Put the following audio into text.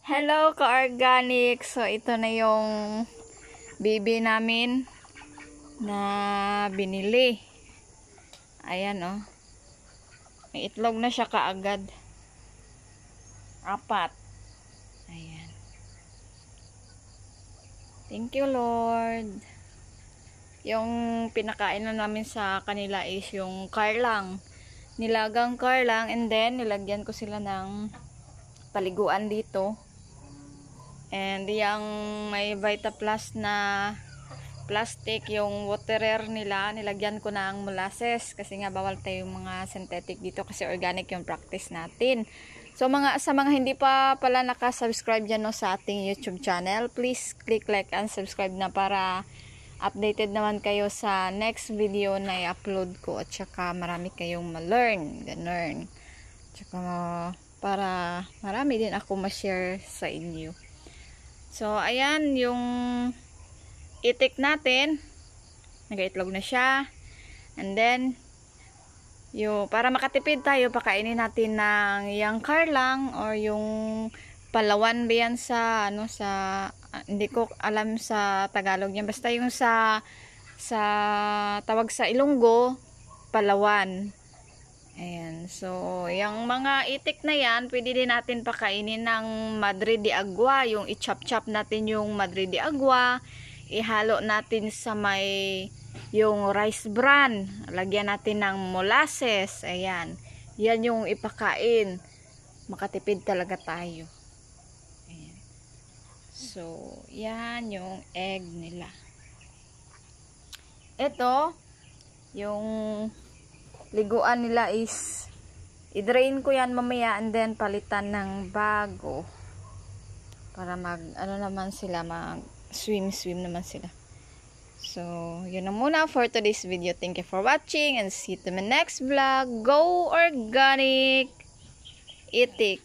Hello ka-organic! So ito na yung baby namin na binili. Ayan oh. May itlog na siya kaagad. 4. Ayan. Thank you Lord. Yung pinakain na namin sa kanila is yung carlang. Nilagang carlang, and then nilagyan ko sila ng paliguan dito. And yung may Vita Plus na plastic, yung waterer nila, nilagyan ko ng molasses kasi nga bawal tayo yung mga synthetic dito kasi organic yung practice natin. So sa mga hindi pa pala nakasubscribe dyan no, sa ating YouTube channel, please click like and subscribe na para updated naman kayo sa next video na i-upload ko, at saka marami kayong ma-learn, ganun. Tsaka para marami din ako ma-share sa inyo. So ayan yung itik natin, nag-itlog na siya, and then para makatipid tayo, pakainin natin ng yung carlang or yung palawan ba yan sa hindi ko alam sa Tagalog yan, basta yung sa tawag sa Ilonggo, palawan. Ayan, so yung mga itik na yan, pwede din natin pakainin ng madre de agua, yung i-chop-chop natin yung madre de agua, ihalo natin sa may yung rice bran, lagyan natin ng molasses. Ayan, yan yung ipakain, makatipid talaga tayo. Ayan. So yan yung egg nila. Ito yung liguan nila is i-drain ko yan mamaya, and then palitan ng bago para naman sila, mag swim naman sila. So yun na muna for today's video. Thank you for watching and see you to my next vlog. Go organic! Itik!